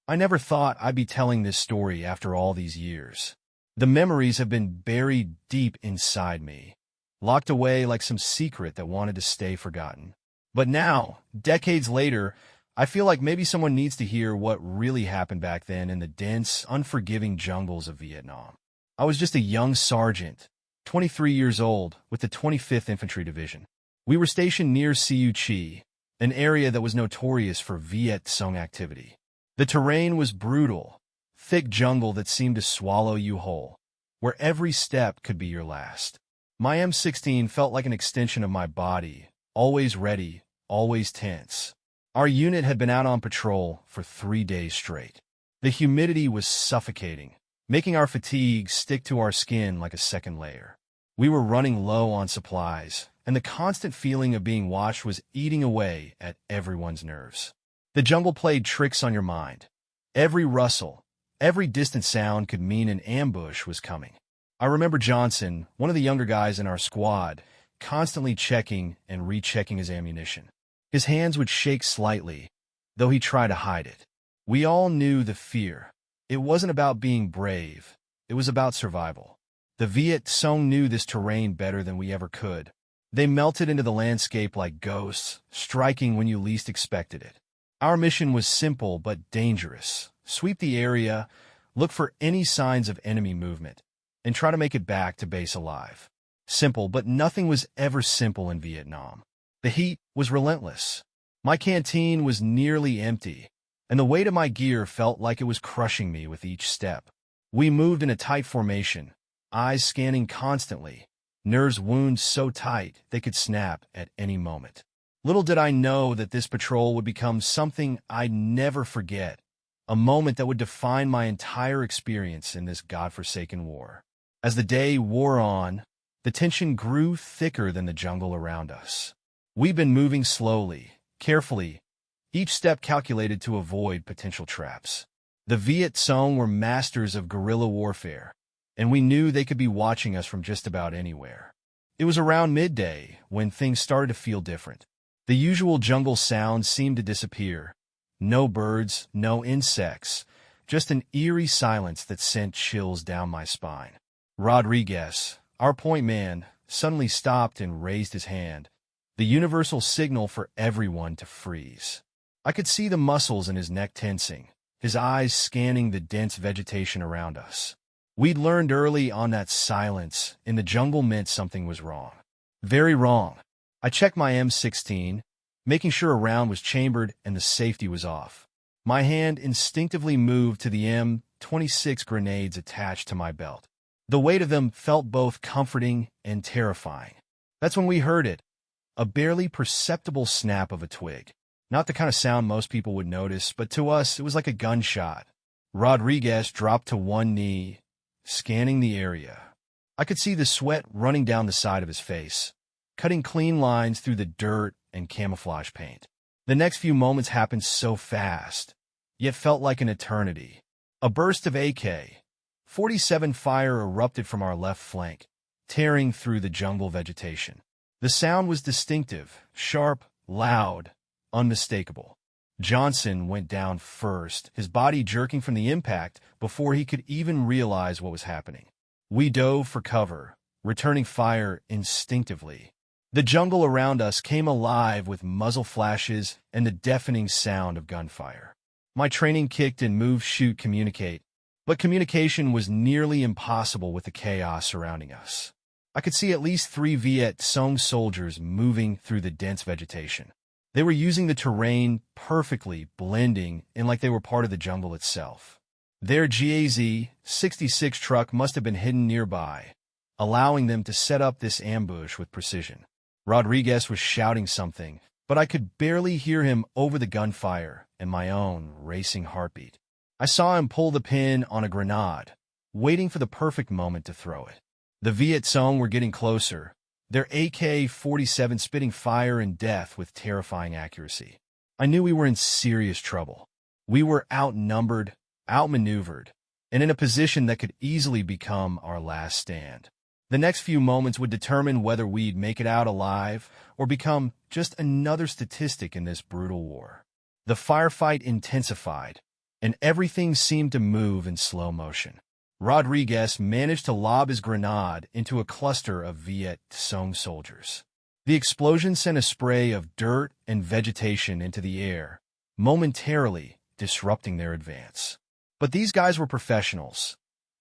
I never thought I'd be telling this story after all these years. The memories have been buried deep inside me, locked away like some secret that wanted to stay forgotten. But now, decades later, I feel like maybe someone needs to hear what really happened back then in the dense, unforgiving jungles of Vietnam. I was just a young sergeant, 23 years old, with the 25th Infantry Division. We were stationed near Siu Chi, an area that was notorious for Viet Cong activity. The terrain was brutal, thick jungle that seemed to swallow you whole, where every step could be your last. My M16 felt like an extension of my body, always ready, always tense. Our unit had been out on patrol for 3 days straight. The humidity was suffocating, making our fatigue stick to our skin like a second layer. We were running low on supplies, and the constant feeling of being watched was eating away at everyone's nerves. The jungle played tricks on your mind. Every rustle, every distant sound could mean an ambush was coming. I remember Johnson, one of the younger guys in our squad, constantly checking and rechecking his ammunition. His hands would shake slightly, though he tried to hide it. We all knew the fear. It wasn't about being brave. It was about survival. The Viet Cong knew this terrain better than we ever could. They melted into the landscape like ghosts, striking when you least expected it. Our mission was simple but dangerous. Sweep the area, look for any signs of enemy movement, and try to make it back to base alive. Simple, but nothing was ever simple in Vietnam. The heat was relentless. My canteen was nearly empty, and the weight of my gear felt like it was crushing me with each step. We moved in a tight formation, eyes scanning constantly, nerves wounds so tight they could snap at any moment. Little did I know that this patrol would become something I'd never forget, a moment that would define my entire experience in this godforsaken war. As the day wore on, the tension grew thicker than the jungle around us. We'd been moving slowly, carefully, each step calculated to avoid potential traps. The Viet Cong were masters of guerrilla warfare, and we knew they could be watching us from just about anywhere. It was around midday when things started to feel different. The usual jungle sounds seemed to disappear. No birds, no insects, just an eerie silence that sent chills down my spine. Rodriguez, our point man, suddenly stopped and raised his hand, the universal signal for everyone to freeze. I could see the muscles in his neck tensing, his eyes scanning the dense vegetation around us. We'd learned early on that silence in the jungle meant something was wrong. Very wrong. I checked my M16, making sure a round was chambered and the safety was off. My hand instinctively moved to the M26 grenades attached to my belt. The weight of them felt both comforting and terrifying. That's when we heard it, a barely perceptible snap of a twig. Not the kind of sound most people would notice, but to us it was like a gunshot. Rodriguez dropped to one knee, scanning the area. I could see the sweat running down the side of his face, cutting clean lines through the dirt and camouflage paint. The next few moments happened so fast, yet felt like an eternity. A burst of AK-47 fire erupted from our left flank, tearing through the jungle vegetation. The sound was distinctive, sharp, loud, unmistakable. Johnson went down first, his body jerking from the impact before he could even realize what was happening. We dove for cover, returning fire instinctively. The jungle around us came alive with muzzle flashes and the deafening sound of gunfire. My training kicked in move, shoot, communicate, but communication was nearly impossible with the chaos surrounding us. I could see at least 3 Viet Cong soldiers moving through the dense vegetation. They were using the terrain perfectly, blending in like they were part of the jungle itself. Their GAZ-66 truck must have been hidden nearby, allowing them to set up this ambush with precision. Rodriguez was shouting something, but I could barely hear him over the gunfire and my own racing heartbeat. I saw him pull the pin on a grenade, waiting for the perfect moment to throw it. The Viet Cong were getting closer, their AK-47 spitting fire and death with terrifying accuracy. I knew we were in serious trouble. We were outnumbered, outmaneuvered, and in a position that could easily become our last stand. The next few moments would determine whether we'd make it out alive or become just another statistic in this brutal war. The firefight intensified, and everything seemed to move in slow motion. Rodriguez managed to lob his grenade into a cluster of Viet Cong soldiers. The explosion sent a spray of dirt and vegetation into the air, momentarily disrupting their advance. But these guys were professionals.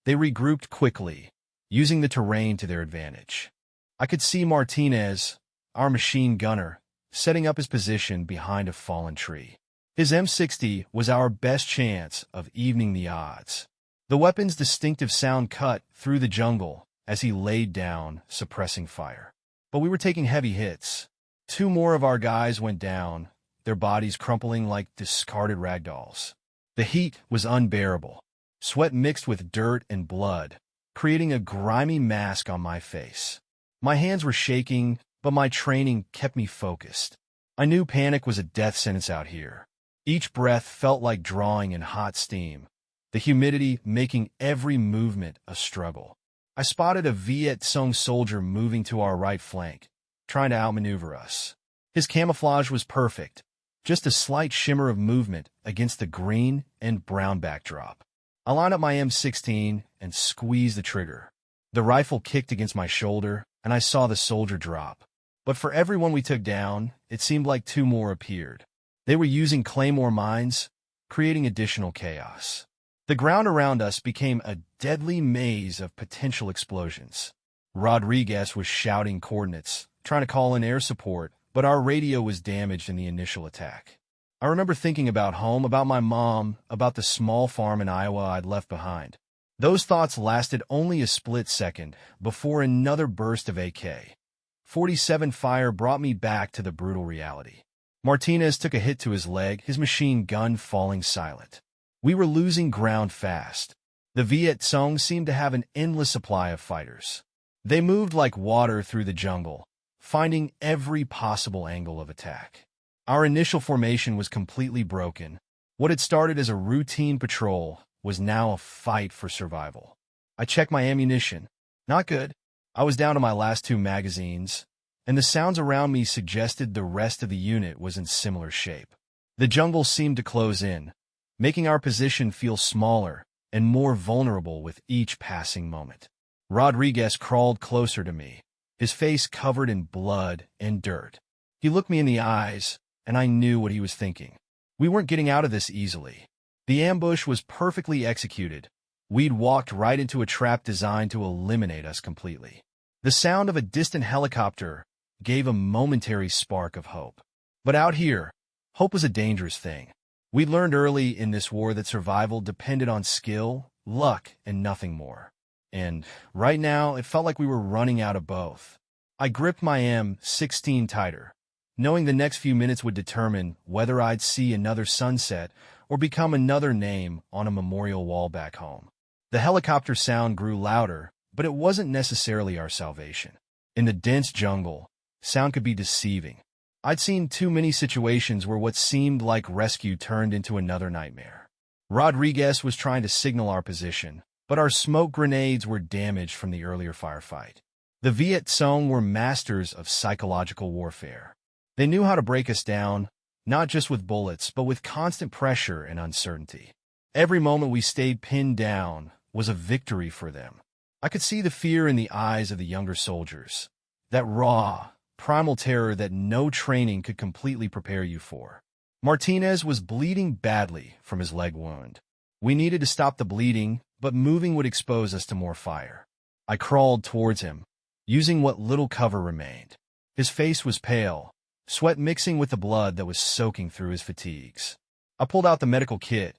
They regrouped quickly, using the terrain to their advantage. I could see Martinez, our machine gunner, setting up his position behind a fallen tree. His M60 was our best chance of evening the odds. The weapon's distinctive sound cut through the jungle as he laid down, suppressing fire. But we were taking heavy hits. 2 more of our guys went down, their bodies crumpling like discarded ragdolls. The heat was unbearable. Sweat mixed with dirt and blood, creating a grimy mask on my face. My hands were shaking, but my training kept me focused. I knew panic was a death sentence out here. Each breath felt like drawing in hot steam, the humidity making every movement a struggle. I spotted a Viet Cong soldier moving to our right flank, trying to outmaneuver us. His camouflage was perfect, just a slight shimmer of movement against the green and brown backdrop. I lined up my M16 and squeezed the trigger. The rifle kicked against my shoulder, and I saw the soldier drop. But for everyone we took down, it seemed like 2 more appeared. They were using claymore mines, creating additional chaos. The ground around us became a deadly maze of potential explosions. Rodriguez was shouting coordinates, trying to call in air support, but our radio was damaged in the initial attack. I remember thinking about home, about my mom, about the small farm in Iowa I'd left behind. Those thoughts lasted only a split second before another burst of AK-47 fire brought me back to the brutal reality. Martinez took a hit to his leg, his machine gun falling silent. We were losing ground fast. The Viet Cong seemed to have an endless supply of fighters. They moved like water through the jungle, finding every possible angle of attack. Our initial formation was completely broken. What had started as a routine patrol was now a fight for survival. I checked my ammunition. Not good. I was down to my last 2 magazines, and the sounds around me suggested the rest of the unit was in similar shape. The jungle seemed to close in, making our position feel smaller and more vulnerable with each passing moment. Rodriguez crawled closer to me, his face covered in blood and dirt. He looked me in the eyes, and I knew what he was thinking. We weren't getting out of this easily. The ambush was perfectly executed. We'd walked right into a trap designed to eliminate us completely. The sound of a distant helicopter gave a momentary spark of hope. But out here, hope was a dangerous thing. We learned early in this war that survival depended on skill, luck, and nothing more. And right now, it felt like we were running out of both. I gripped my M16 tighter, knowing the next few minutes would determine whether I'd see another sunset or become another name on a memorial wall back home. The helicopter sound grew louder, but it wasn't necessarily our salvation. In the dense jungle, sound could be deceiving. I'd seen too many situations where what seemed like rescue turned into another nightmare. Rodriguez was trying to signal our position, but our smoke grenades were damaged from the earlier firefight. The Viet Cong were masters of psychological warfare. They knew how to break us down, not just with bullets, but with constant pressure and uncertainty. Every moment we stayed pinned down was a victory for them. I could see the fear in the eyes of the younger soldiers, that raw, primal terror that no training could completely prepare you for. Martinez was bleeding badly from his leg wound. We needed to stop the bleeding, but moving would expose us to more fire. I crawled towards him, using what little cover remained. His face was pale, sweat mixing with the blood that was soaking through his fatigues. I pulled out the medical kit,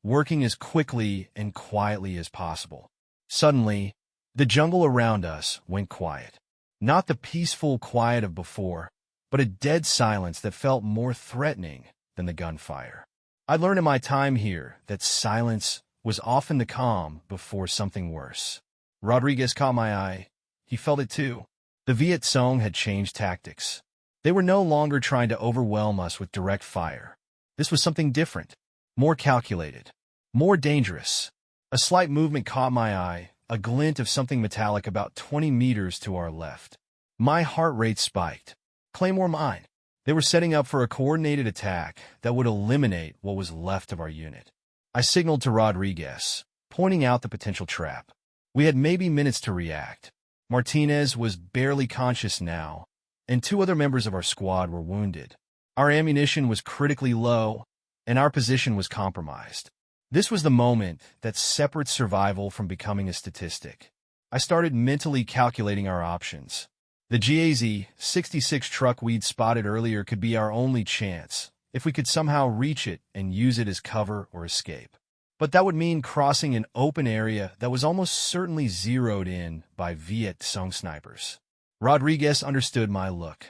working as quickly and quietly as possible. Suddenly, the jungle around us went quiet. Not the peaceful quiet of before, but a dead silence that felt more threatening than the gunfire. I learned in my time here that silence was often the calm before something worse. Rodriguez caught my eye. He felt it too. The Viet Cong had changed tactics. They were no longer trying to overwhelm us with direct fire. This was something different, more calculated, more dangerous. A slight movement caught my eye, a glint of something metallic about 20 meters to our left. My heart rate spiked. Claymore mine. They were setting up for a coordinated attack that would eliminate what was left of our unit. I signaled to Rodriguez, pointing out the potential trap. We had maybe minutes to react. Martinez was barely conscious now, and two other members of our squad were wounded. Our ammunition was critically low, and our position was compromised. This was the moment that separates survival from becoming a statistic. I started mentally calculating our options. The GAZ-66 truck we'd spotted earlier could be our only chance, if we could somehow reach it and use it as cover or escape. But that would mean crossing an open area that was almost certainly zeroed in by Viet Cong snipers. Rodriguez understood my look.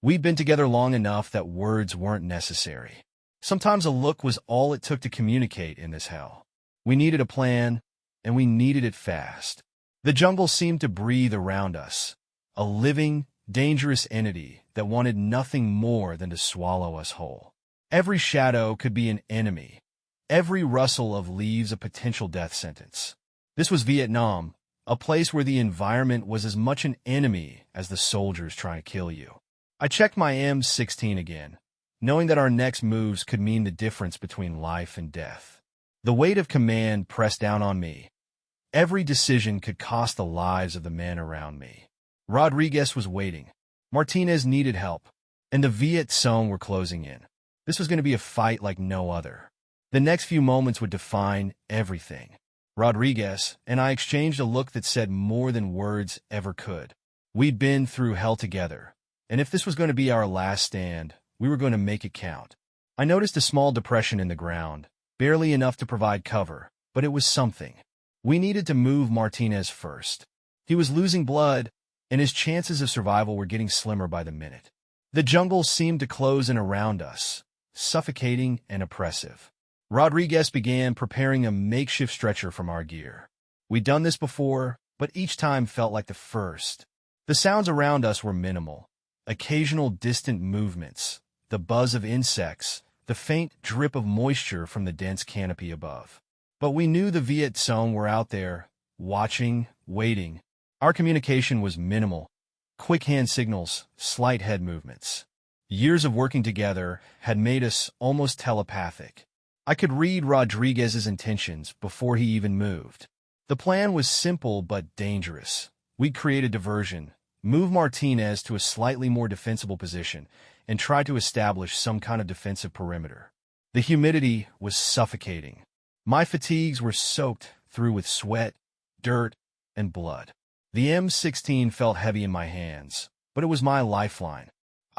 We'd been together long enough that words weren't necessary. Sometimes a look was all it took to communicate in this hell. We needed a plan, and we needed it fast. The jungle seemed to breathe around us, a living, dangerous entity that wanted nothing more than to swallow us whole. Every shadow could be an enemy, every rustle of leaves a potential death sentence. This was Vietnam, a place where the environment was as much an enemy as the soldiers trying to kill you. I checked my M16 again, knowing that our next moves could mean the difference between life and death. The weight of command pressed down on me. Every decision could cost the lives of the men around me. Rodriguez was waiting. Martinez needed help, and the Viet Cong were closing in. This was going to be a fight like no other. The next few moments would define everything. Rodriguez and I exchanged a look that said more than words ever could. We'd been through hell together, and if this was going to be our last stand, we were going to make it count. I noticed a small depression in the ground, barely enough to provide cover, but it was something. We needed to move Martinez first. He was losing blood, and his chances of survival were getting slimmer by the minute. The jungle seemed to close in around us, suffocating and oppressive. Rodriguez began preparing a makeshift stretcher from our gear. We'd done this before, but each time felt like the first. The sounds around us were minimal. Occasional distant movements, the buzz of insects, the faint drip of moisture from the dense canopy above. But we knew the Viet Cong were out there, watching, waiting. Our communication was minimal. Quick hand signals, slight head movements. Years of working together had made us almost telepathic. I could read Rodriguez's intentions before he even moved. The plan was simple but dangerous. We'd create a diversion, move Martinez to a slightly more defensible position, and try to establish some kind of defensive perimeter. The humidity was suffocating. My fatigues were soaked through with sweat, dirt, and blood. The M16 felt heavy in my hands, but it was my lifeline.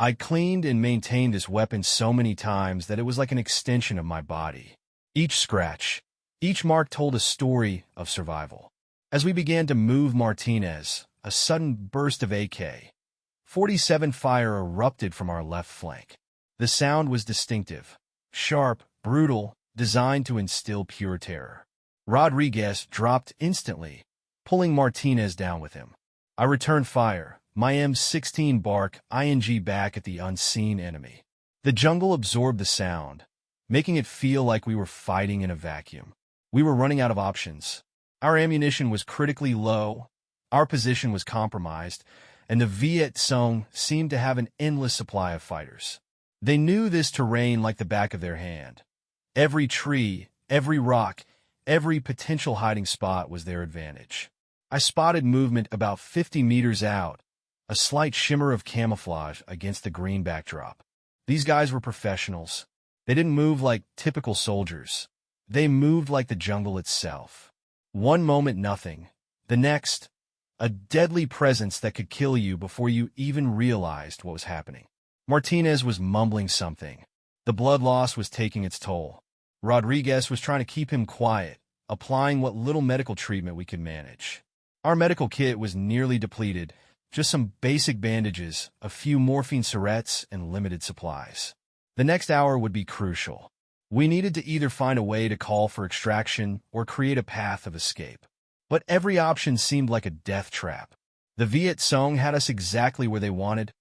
I cleaned and maintained this weapon so many times that it was like an extension of my body. Each scratch, each mark told a story of survival. As we began to move Martinez, a sudden burst of AK-47 fire erupted from our left flank. The sound was distinctive, sharp, brutal, designed to instill pure terror. Rodriguez dropped instantly, pulling Martinez down with him. I returned fire, my M16 bark ING back at the unseen enemy. The jungle absorbed the sound, making it feel like we were fighting in a vacuum. We were running out of options. Our ammunition was critically low, our position was compromised, and the Viet Cong seemed to have an endless supply of fighters. They knew this terrain like the back of their hand. Every tree, every rock, every potential hiding spot was their advantage. I spotted movement about 50 meters out, a slight shimmer of camouflage against the green backdrop. These guys were professionals. They didn't move like typical soldiers. They moved like the jungle itself. One moment, nothing. The next, a deadly presence that could kill you before you even realized what was happening. Martinez was mumbling something. The blood loss was taking its toll. Rodriguez was trying to keep him quiet, applying what little medical treatment we could manage. Our medical kit was nearly depleted, just some basic bandages, a few morphine syrettes, and limited supplies. The next hour would be crucial. We needed to either find a way to call for extraction or create a path of escape. But every option seemed like a death trap. The Viet Cong had us exactly where they wanted,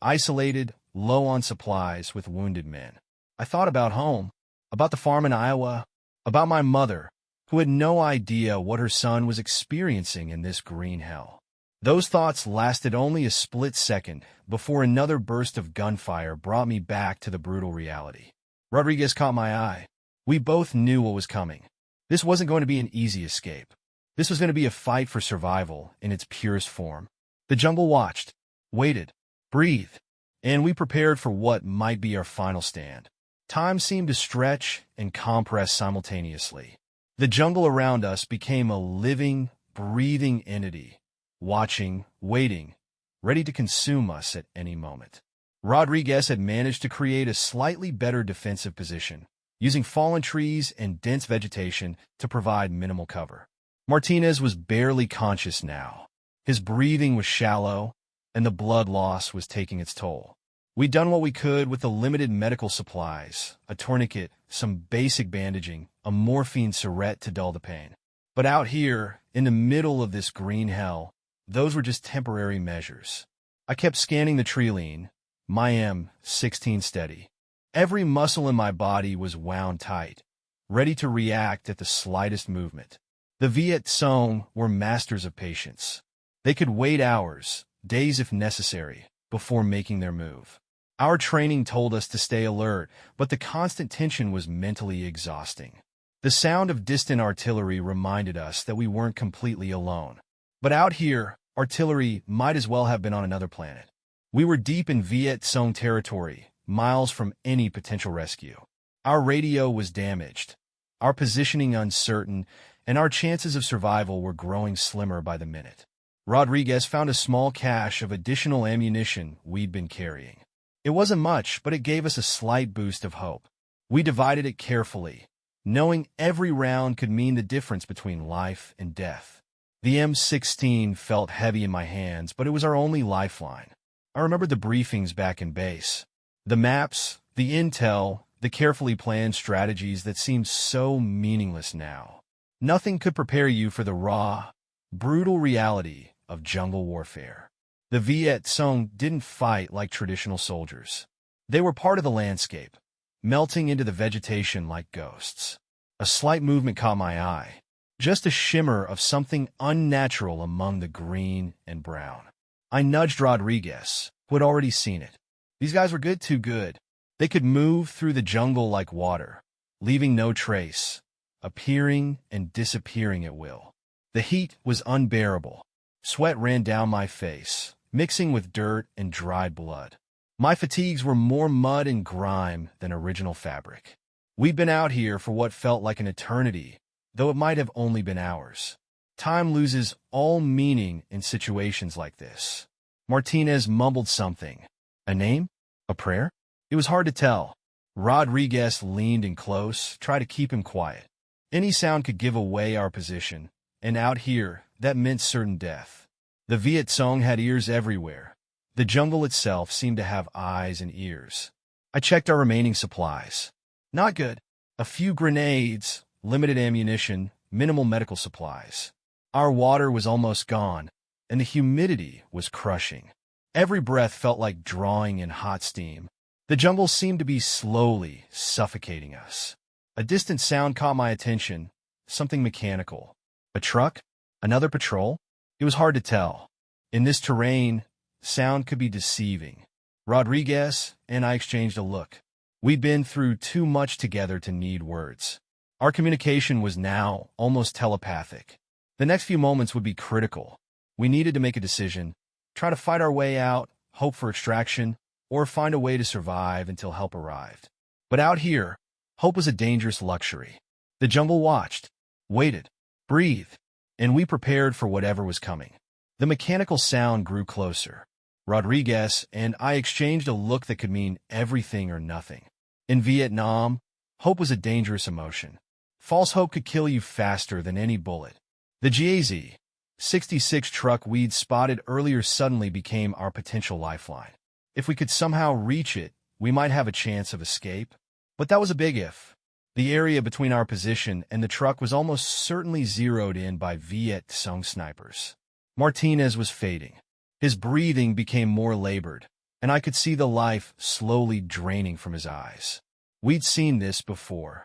isolated, low on supplies, with wounded men. I thought about home, about the farm in Iowa, about my mother, who had no idea what her son was experiencing in this green hell. Those thoughts lasted only a split second before another burst of gunfire brought me back to the brutal reality. Rodriguez caught my eye. We both knew what was coming. This wasn't going to be an easy escape. This was going to be a fight for survival in its purest form. The jungle watched, waited, breathed, and we prepared for what might be our final stand. Time seemed to stretch and compress simultaneously. The jungle around us became a living, breathing entity, watching, waiting, ready to consume us at any moment. Rodriguez had managed to create a slightly better defensive position, using fallen trees and dense vegetation to provide minimal cover. Martinez was barely conscious now. His breathing was shallow, and the blood loss was taking its toll. We'd done what we could with the limited medical supplies, a tourniquet, some basic bandaging, a morphine syringe to dull the pain. But out here, in the middle of this green hell, those were just temporary measures. I kept scanning the tree line, my M16 steady. Every muscle in my body was wound tight, ready to react at the slightest movement. The Viet Cong were masters of patience. They could wait hours, days if necessary, before making their move. Our training told us to stay alert, but the constant tension was mentally exhausting. The sound of distant artillery reminded us that we weren't completely alone. But out here, artillery might as well have been on another planet. We were deep in Viet Cong territory, miles from any potential rescue. Our radio was damaged, our positioning uncertain, and our chances of survival were growing slimmer by the minute. Rodriguez found a small cache of additional ammunition we'd been carrying. It wasn't much, but it gave us a slight boost of hope. We divided it carefully, knowing every round could mean the difference between life and death. The M16 felt heavy in my hands, but it was our only lifeline. I remembered the briefings back in base. The maps, the intel, the carefully planned strategies that seemed so meaningless now. Nothing could prepare you for the raw, brutal reality of jungle warfare. The Viet Cong didn't fight like traditional soldiers. They were part of the landscape, melting into the vegetation like ghosts. A slight movement caught my eye, just a shimmer of something unnatural among the green and brown. I nudged Rodriguez, who had already seen it. These guys were too good. They could move through the jungle like water, leaving no trace, appearing and disappearing at will. The heat was unbearable. Sweat ran down my face, mixing with dirt and dried blood. My fatigues were more mud and grime than original fabric. We'd been out here for what felt like an eternity, though it might have only been hours. Time loses all meaning in situations like this. Martinez mumbled something. A name? A prayer? It was hard to tell. Rodriguez leaned in close, tried to keep him quiet. Any sound could give away our position, and out here, that meant certain death. The Viet Cong had ears everywhere. The jungle itself seemed to have eyes and ears. I checked our remaining supplies. Not good. A few grenades, limited ammunition, minimal medical supplies. Our water was almost gone, and the humidity was crushing. Every breath felt like drawing in hot steam. The jungle seemed to be slowly suffocating us. A distant sound caught my attention, something mechanical. A truck? Another patrol? It was hard to tell. In this terrain, sound could be deceiving. Rodriguez and I exchanged a look. We'd been through too much together to need words. Our communication was now almost telepathic. The next few moments would be critical. We needed to make a decision, try to fight our way out, hope for extraction, or find a way to survive until help arrived. But out here, hope was a dangerous luxury. The jungle watched, waited, breathed, and we prepared for whatever was coming. The mechanical sound grew closer. Rodriguez and I exchanged a look that could mean everything or nothing. In Vietnam, hope was a dangerous emotion. False hope could kill you faster than any bullet. The GAZ-66 truck we'd spotted earlier suddenly became our potential lifeline. If we could somehow reach it, we might have a chance of escape. But that was a big if. The area between our position and the truck was almost certainly zeroed in by Viet Cong snipers. Martinez was fading. His breathing became more labored, and I could see the life slowly draining from his eyes. We'd seen this before.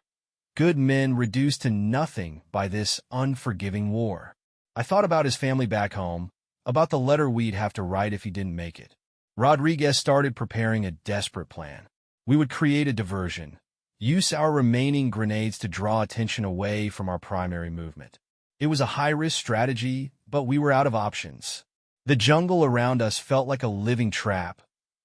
Good men reduced to nothing by this unforgiving war. I thought about his family back home, about the letter we'd have to write if he didn't make it. Rodriguez started preparing a desperate plan. We would create a diversion, use our remaining grenades to draw attention away from our primary movement. It was a high-risk strategy, but we were out of options. The jungle around us felt like a living trap,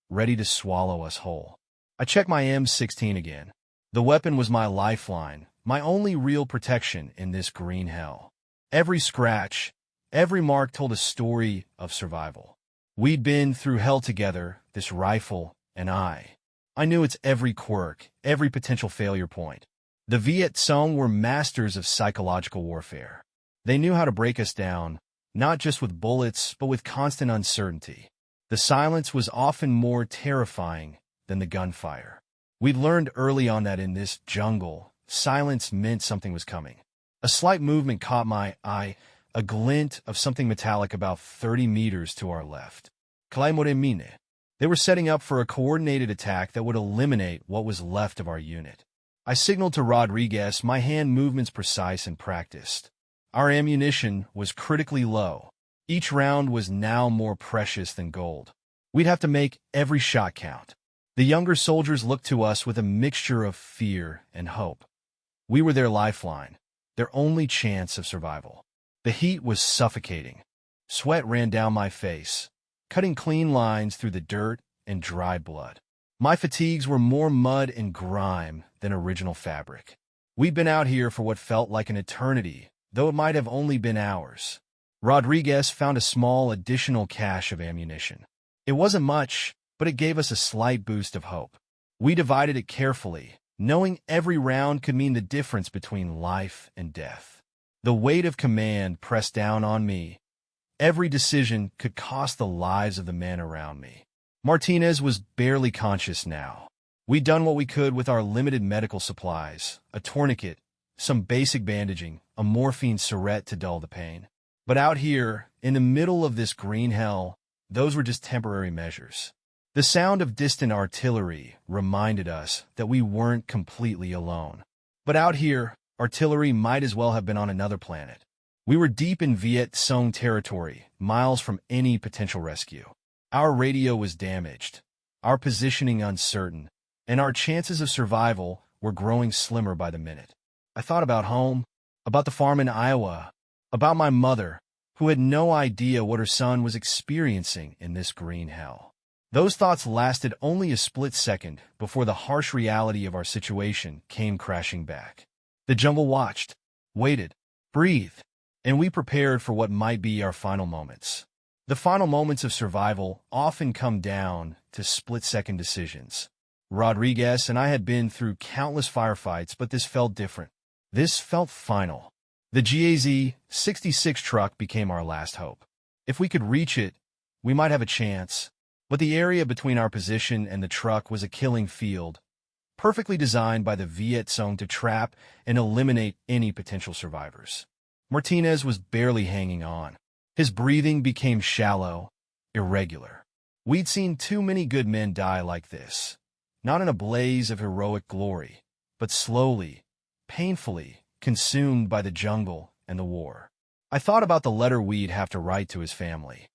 ready to swallow us whole. I checked my M16 again. The weapon was my lifeline, my only real protection in this green hell. Every scratch, every mark told a story of survival. We'd been through hell together, this rifle and I. I knew its every quirk, every potential failure point. The Viet Cong were masters of psychological warfare. They knew how to break us down, not just with bullets, but with constant uncertainty. The silence was often more terrifying than the gunfire. We'd learned early on that in this jungle, silence meant something was coming. A slight movement caught my eye, a glint of something metallic about 30 meters to our left. Mine. They were setting up for a coordinated attack that would eliminate what was left of our unit. I signaled to Rodriguez, my hand movements precise and practiced. Our ammunition was critically low. Each round was now more precious than gold. We'd have to make every shot count. The younger soldiers looked to us with a mixture of fear and hope. We were their lifeline, their only chance of survival. The heat was suffocating. Sweat ran down my face, cutting clean lines through the dirt and dried blood. My fatigues were more mud and grime than original fabric. We'd been out here for what felt like an eternity, though it might have only been hours. Rodriguez found a small additional cache of ammunition. It wasn't much, but it gave us a slight boost of hope. We divided it carefully, knowing every round could mean the difference between life and death. The weight of command pressed down on me. Every decision could cost the lives of the men around me. Martinez was barely conscious now. We'd done what we could with our limited medical supplies, a tourniquet, some basic bandaging, a morphine syringe to dull the pain. But out here, in the middle of this green hell, those were just temporary measures. The sound of distant artillery reminded us that we weren't completely alone. But out here, artillery might as well have been on another planet. We were deep in Viet Cong territory, miles from any potential rescue. Our radio was damaged, our positioning uncertain, and our chances of survival were growing slimmer by the minute. I thought about home, about the farm in Iowa, about my mother, who had no idea what her son was experiencing in this green hell. Those thoughts lasted only a split second before the harsh reality of our situation came crashing back. The jungle watched, waited, breathed, and we prepared for what might be our final moments. The final moments of survival often come down to split-second decisions. Rodriguez and I had been through countless firefights, but this felt different. This felt final. The GAZ-66 truck became our last hope. If we could reach it, we might have a chance. But the area between our position and the truck was a killing field, perfectly designed by the Viet Cong to trap and eliminate any potential survivors. Martinez was barely hanging on. His breathing became shallow, irregular. We'd seen too many good men die like this, not in a blaze of heroic glory, but slowly, painfully, consumed by the jungle and the war. I thought about the letter we'd have to write to his family.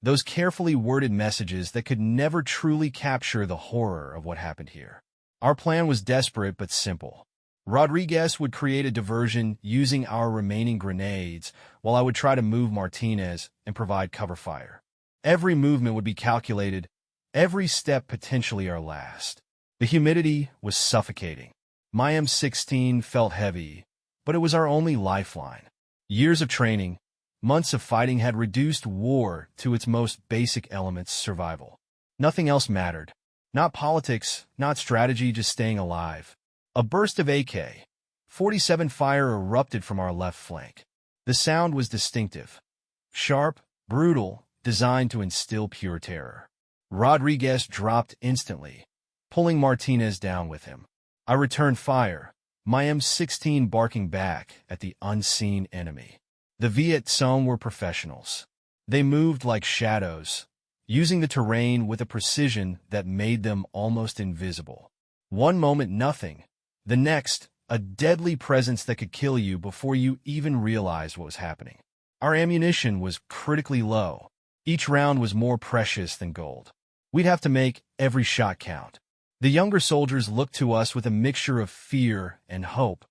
Those carefully worded messages that could never truly capture the horror of what happened here. Our plan was desperate but simple. Rodriguez would create a diversion using our remaining grenades, while I would try to move Martinez and provide cover fire. Every movement would be calculated, every step potentially our last. The humidity was suffocating. My M16 felt heavy, but it was our only lifeline. Years of training, months of fighting had reduced war to its most basic elements: survival. Nothing else mattered. Not politics, not strategy, just staying alive. A burst of AK-47 fire erupted from our left flank. The sound was distinctive. Sharp, brutal, designed to instill pure terror. Rodriguez dropped instantly, pulling Martinez down with him. I returned fire, my M16 barking back at the unseen enemy. The Viet Cong were professionals. They moved like shadows, using the terrain with a precision that made them almost invisible. One moment, nothing. The next, a deadly presence that could kill you before you even realized what was happening. Our ammunition was critically low. Each round was more precious than gold. We'd have to make every shot count. The younger soldiers looked to us with a mixture of fear and hope.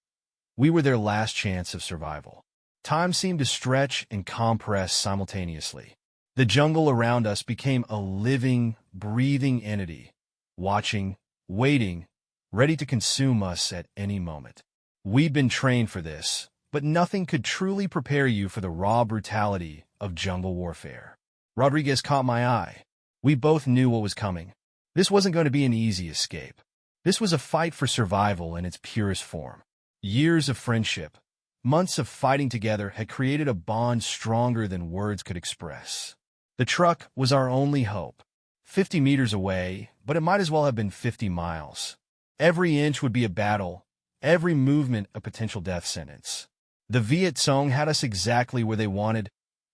We were their last chance of survival. Time seemed to stretch and compress simultaneously. The jungle around us became a living, breathing entity, watching, waiting, ready to consume us at any moment. We'd been trained for this, but nothing could truly prepare you for the raw brutality of jungle warfare. Rodriguez caught my eye. We both knew what was coming. This wasn't going to be an easy escape. This was a fight for survival in its purest form. Years of friendship, months of fighting together had created a bond stronger than words could express. The truck was our only hope. 50 meters away, but it might as well have been 50 miles. Every inch would be a battle, every movement a potential death sentence. The Viet Cong had us exactly where they wanted,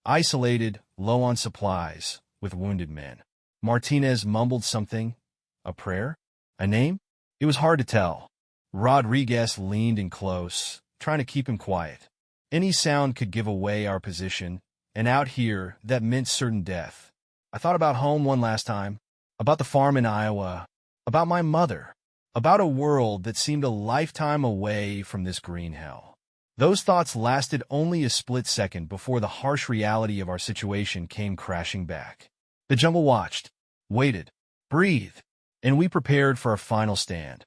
isolated, low on supplies, with wounded men. Martinez mumbled something. A prayer? A name? It was hard to tell. Rodriguez leaned in close, trying to keep him quiet. Any sound could give away our position, and out here, that meant certain death. I thought about home one last time, about the farm in Iowa, about my mother, about a world that seemed a lifetime away from this green hell. Those thoughts lasted only a split second before the harsh reality of our situation came crashing back. The jungle watched, waited, breathed, and we prepared for a final stand.